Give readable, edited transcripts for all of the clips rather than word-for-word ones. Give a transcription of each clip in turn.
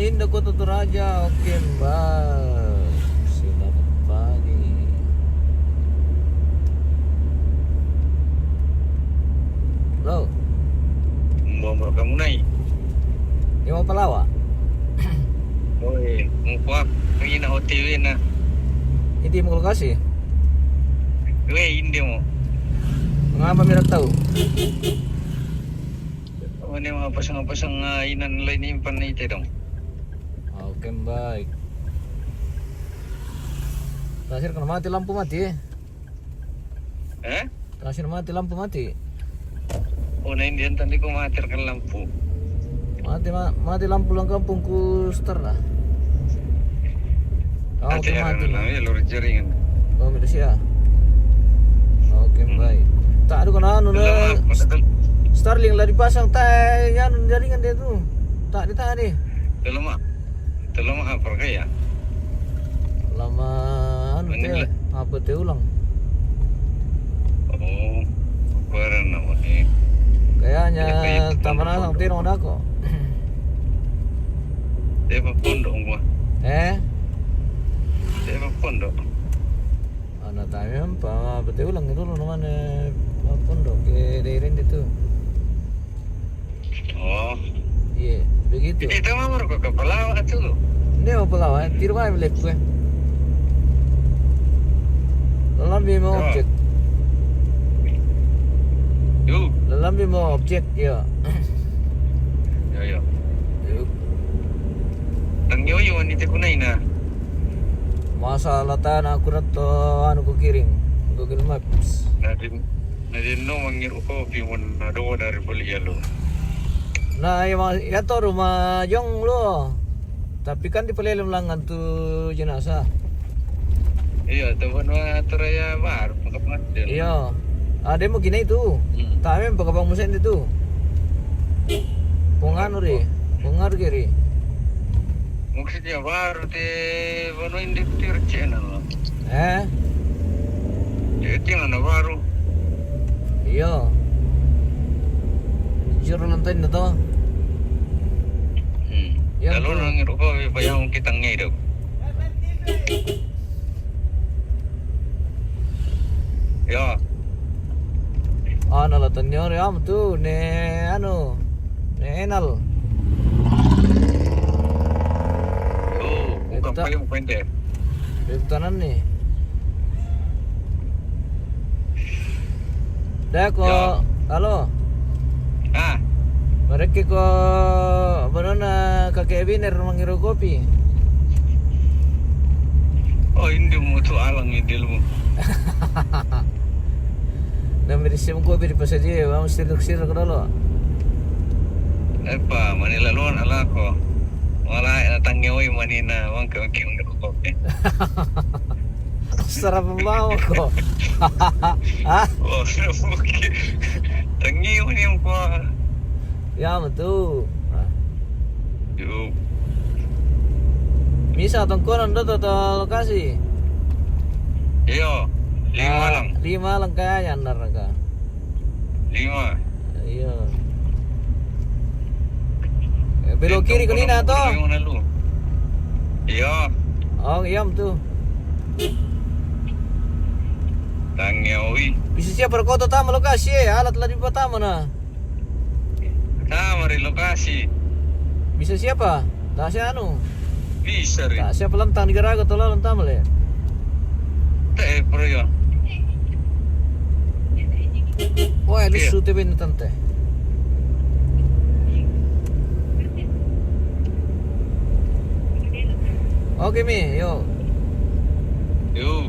Indah Kota Toraja. Oke mbak, selamat pagi. Halo, Bawa kamu naik. ini mau pelawa? Oi, muka ini na OTW na. Ini mau lokasi? Hindi mo. Mengapa mirak tahu? Ano yung mga pasang inan nila inimpan na ito dong. Oke baik. Terakhir kena mati lampu mati ya? Terakhir mati lampu mati. Na hindi yan tandi ko mater ka lampu. Mati lampu lang kampungku star lah. Oh, Ate mati na lah. lang, lor jaringan. Oh, minus ya. Oke baik. Tak ada kena anu lah. Starling lah dipasang tay anu jaringan dia tuh. Tak ditahan deh. Tolong apa kaya? Lama anu teh apa teh ulang. Oh, parang naman eh. Kayaknya taman asang tirong ada kok. Dia pondok gua. Dia pondok. Anak tayo pa betul ulang itu naman pondok ke daerah itu. Oh. Iya, begitu. Hindi tama mo ko kapalaw at sulo. Hindi mo pala, tiro ba yung left ko eh. Lalambi mo object. Yo. Lalambi mo object, ya. Yo. Ang yoyo ni te kunay na. Masalah tanah akurat to anu ko kiring Google Maps. Nadin no mangiru ko pimun na do dari beli lo. Nah, ya to rumah Jong lo. Tapi kan di pelelem langan tuh jenazah. Iya, teman wa teraya bar pengkapan. Iya. Ada mau gini itu. Tapi pagkabang musen itu. Punganu ri. Pungar kiri. Maksudnya baru te bano indi tircena lo. Jadi na baru. Iya. Juru lantai na to. Yan Kalau to. nangiru ko bayang kitang ngidog. Ya. Ano la tanyo ri am tu ne ano. Ne enal. Bukan paling pendek. Bebtanan nih. Dah ko, Ya. halo. Mereka ko banana kakek biner mangiru kopi. Oh, hindi mo to alang idil mo. Namirisip kopi di pasar dia, vamos siruk-siruk dulu. Apa, Manila luan ala ko. Wala natangyaw manina wang kawang ko. Sarap mau ko. Oh, okay. Tangyaw niyo ko. Ya betul. Yo. Misa tongkonan do to lokasi. Iyo, 5 lang. 5 lang kaya nar ka. 5. Iya. Belok kiri kanina to. Iyo. Oh, iyam tuh. Tangyawi. Bisa siapa berkoto tama lokasi alat lah di pertama na. Tama rin lokasi. Bisa siapa? Tak siya anu. Bisa rin. Tak siya pelantang di garaga to lalang tama le. Pero yun. Wah, lusu tebe ni tante. Oke mi, yo. Yo.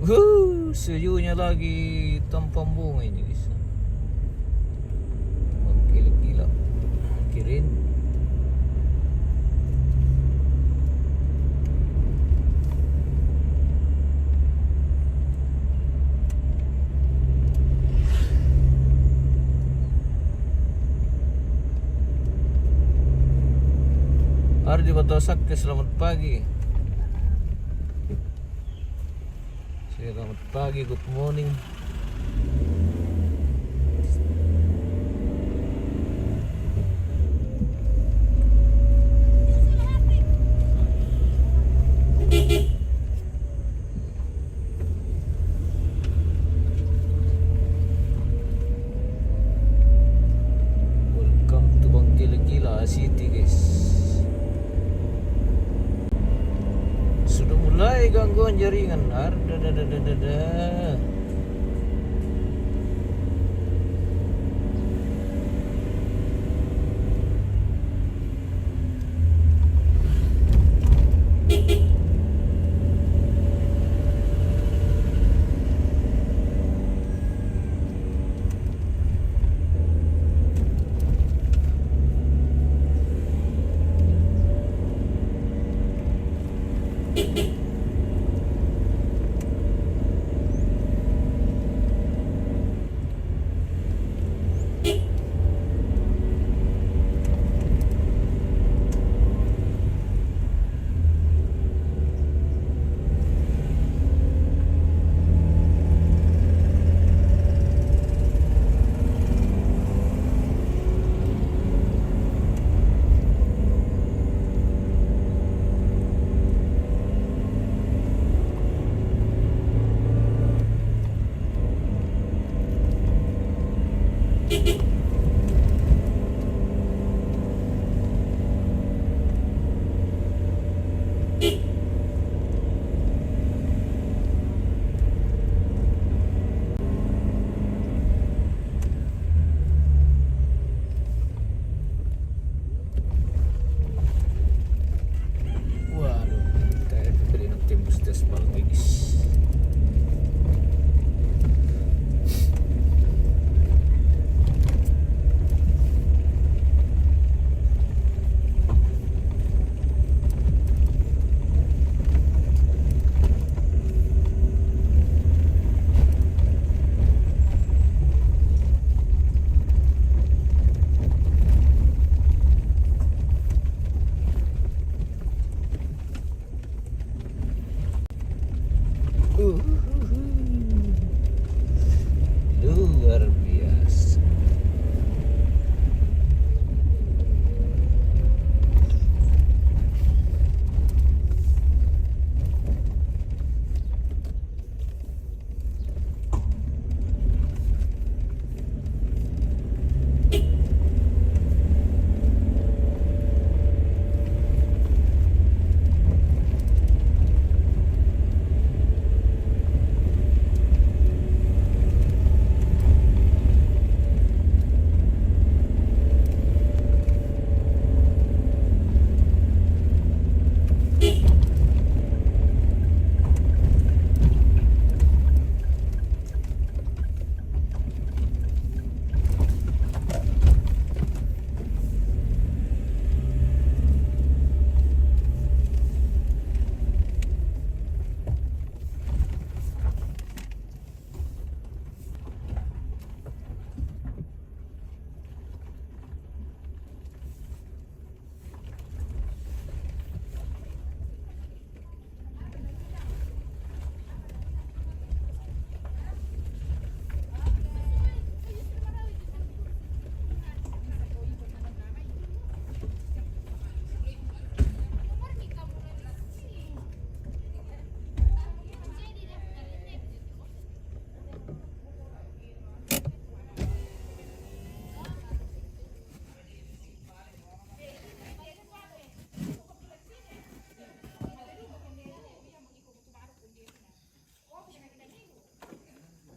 Suyunya lagi tanpa bunga ini guys. Menggila-gila. Kirin. Ardi Batosake, selamat pagi. Selamat pagi, good morning. Welcome to Bangkila City guys. Sudah mulai gangguan jaringan. Ardadadadada. Waduh, kayak beri tembus tes balik guys.